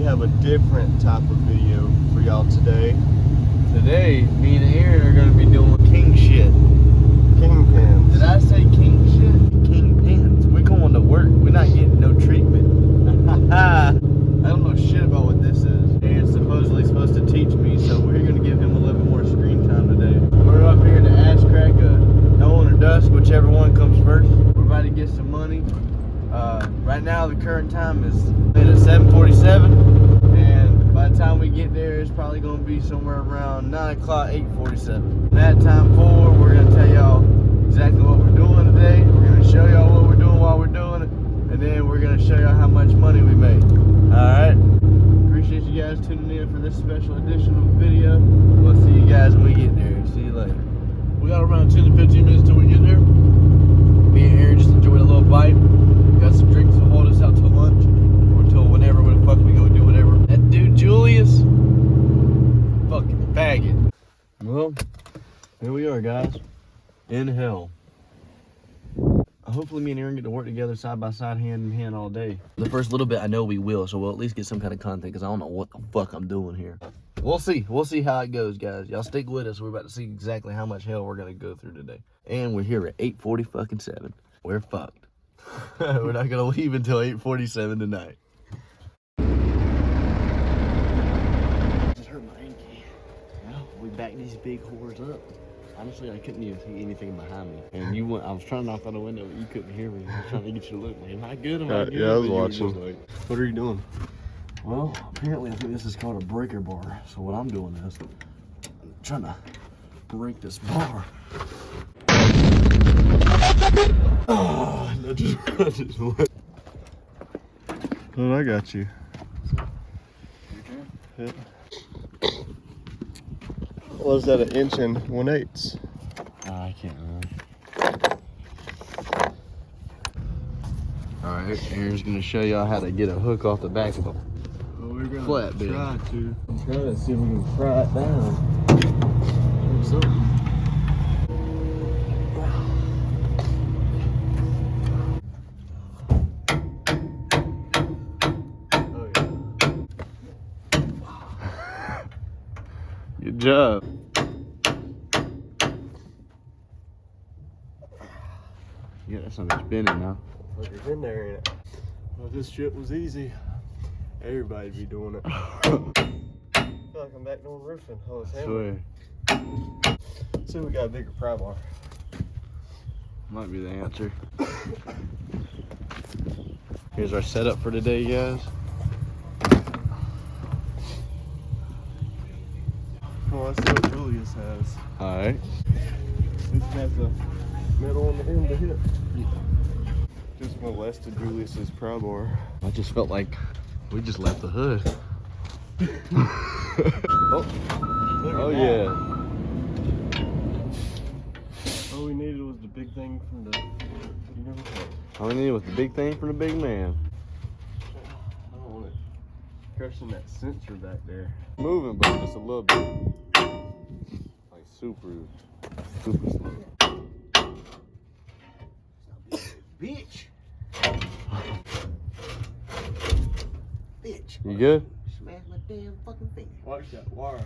have a different type of video for y'all today. Today, me and Aaron are going to be doing king shit. Kingpins. Did I say king shit? Kingpins. We're going to work. We're not getting no treatment. I don't know shit about what this is. Aaron's supposedly supposed to teach me, so we're going to give him a little bit more screen time today. We're up here to ass crack a dawn or dusk, whichever one comes first. We're about to get some money. Right now, the current time is at 7:47, and by the time we get there, it's probably going to be somewhere around 9 o'clock, 8:47. That time forward, we're going to tell y'all exactly what we're doing today. We're going to show y'all what we're doing while we're doing it, and then we're going to show y'all how much money we made. Alright? Appreciate you guys tuning in for this special edition of the video. We'll see you guys when we get there. See you later. We got around 10 to 15 minutes till we get there. Me and Aaron just enjoyed a little bite. Got some drinks to hold us out till lunch, or till whenever the fuck we go do whatever. That dude Julius, fucking faggot. Well, here we are, guys, in hell. Hopefully me and Aaron get to work together side by side, hand in hand all day. The first little bit I know we will, so we'll at least get some kind of content, because I don't know what the fuck I'm doing here. We'll see how it goes, guys. Y'all stick with us. We're about to see exactly how much hell we're gonna go through today. And we're here at 8:47. We're fucked. We're not gonna leave until 8:47 tonight. Just hurt my ankle. Well, we back these big whores up. Honestly, I couldn't even see anything behind me. And you went, I was trying to knock on the window, but you couldn't hear me. I was trying to get you to look. Like, am I good? Am I good? Yeah, I was But watching. like, What are you doing? well, apparently I think this is called a breaker bar. So what I'm doing is I'm trying to break this bar. Oh, I just went. Oh, I got you. Yeah. Was that an inch and 1/8? I can't remember. Alright, Aaron's gonna show y'all how to get a hook off the back of a flat bed. Try to. I'm trying to see if we can pry it down. Or something. Good job. Yeah, that's something spinning now. Look, it's in there, ain't it? Well, this shit was easy. Everybody'd be doing it. I feel like I'm back doing roofing. Oh, it's heavy. Swear. See, we got a bigger pry bar. Might be the answer. Here's our setup for today, guys. Oh, I see what Julius has. Alright. This has a metal on the end to hit. Just molested Julius's pry bar. I just felt like we just left the hood. Oh yeah. All we needed was the big thing from the, you know what? All we needed was the big thing from the big man. I don't want it crushing that sensor back there. Moving, but just a little bit. Like super slow. Bitch! Bitch! You good? Smash my damn fucking finger. Watch that wire.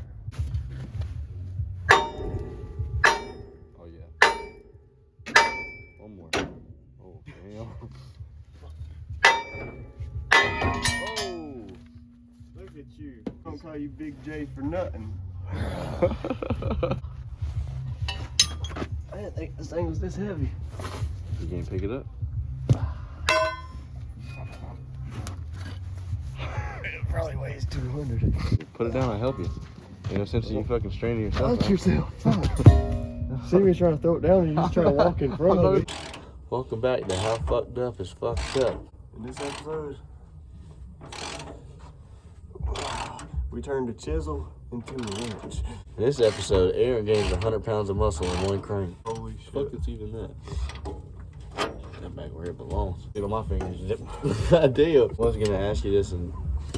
Oh yeah. One more. Oh damn. Oh! Look at you. I don't call you Big J for nothing. I didn't think this thing was this heavy. You can't pick it up? It probably weighs 200. Put it down, I'll help you. Ain't no sense in you fucking straining yourself Watch out. yourself. See me trying to throw it down and you just try to walk in front of it. Welcome back to How Fucked Up is Fucked Up. In this episode, we turned a chisel into a wrench. In this episode, Aaron gains 100 pounds of muscle in one crank. Holy shit. Fuck, it's even that. That back where it belongs. Get on my fingers. God damn. I was gonna ask you this in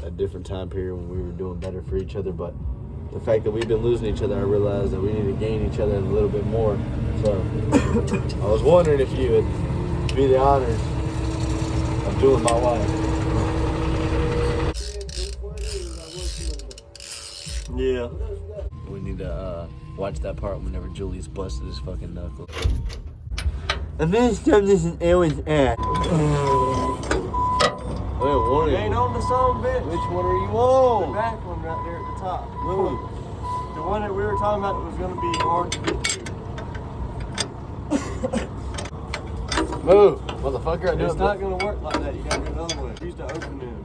a different time period when we were doing better for each other, but the fact that we've been losing each other, I realized that we need to gain each other a little bit more. So I was wondering if you would be the honors of doing my wife. Yeah. We need to watch that part whenever Julius busted his fucking knuckles. And then stuff this in Aaron's ass. You ain't on the song, bitch. Which one are you The on? back one right there at the top. Move. The one that we were talking about that was going to be hard to get to. Move, motherfucker. I do It's it. not going to work like that. You got to do another way. Use the open end.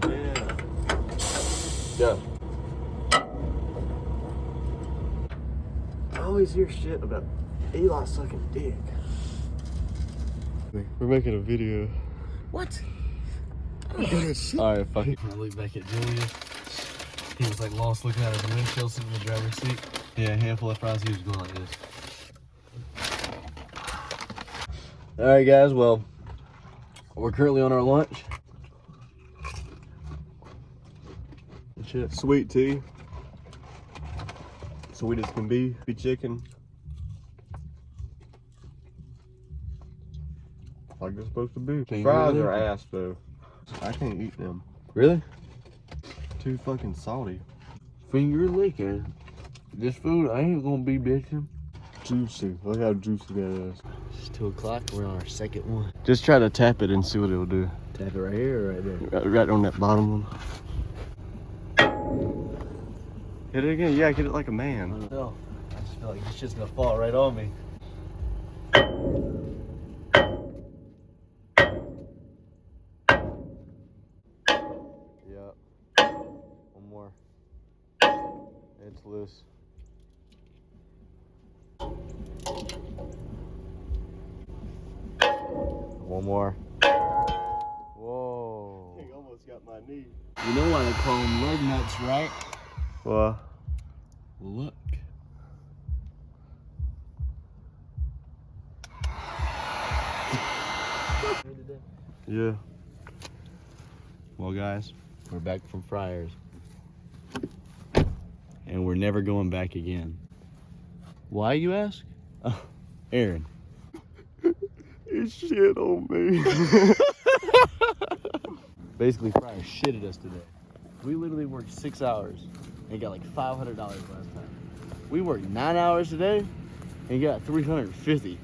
Yeah. Yeah. I always hear shit about Eli sucking dick. We're making a video. What? Alright, fuck it. I look back at Julius. He was like lost looking out of the windshield sitting in the driver's seat. Yeah, a handful of fries. He was going like this. Alright, guys. Well, we're currently on our lunch. Shit. Sweet tea. Sweet as can be. Be chicken. Like they're supposed to be. Finger Fries licking. are ass though. I can't eat them. Really? Too fucking salty. Finger licking. This food, I ain't gonna be bitching. Juicy. Look how juicy that is. It's 2 o'clock. We're on our second one. Just try to tap it and see what it'll do. Tap it right here or right there? Right on that bottom one. Hit it again. Yeah, get it like a man. No. I just feel like this shit's gonna fall right on me. Yep. One more. It's loose. One more. Whoa. He almost got my knee. You know why they call them lug nuts, right? Well, Look. yeah. Well, guys, we're back from Friars. And we're never going back again. Why, you ask? Oh, Aaron. He shit on me. Basically, Friars shitted us today. We literally worked 6 hours and got like $500 last time. We worked 9 hours today and got $350.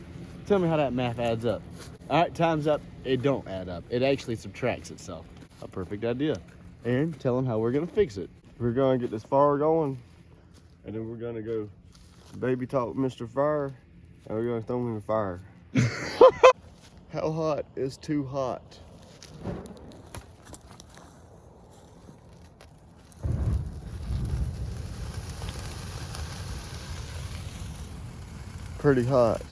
Tell me how that math adds up. All right, time's up. It don't add up. It actually subtracts itself. A perfect idea. Aaron, tell them how we're gonna fix it. We're gonna get this fire going, and then we're gonna go baby talk Mr. Fire, and we're gonna throw him in the fire. How hot is too hot? Pretty hot.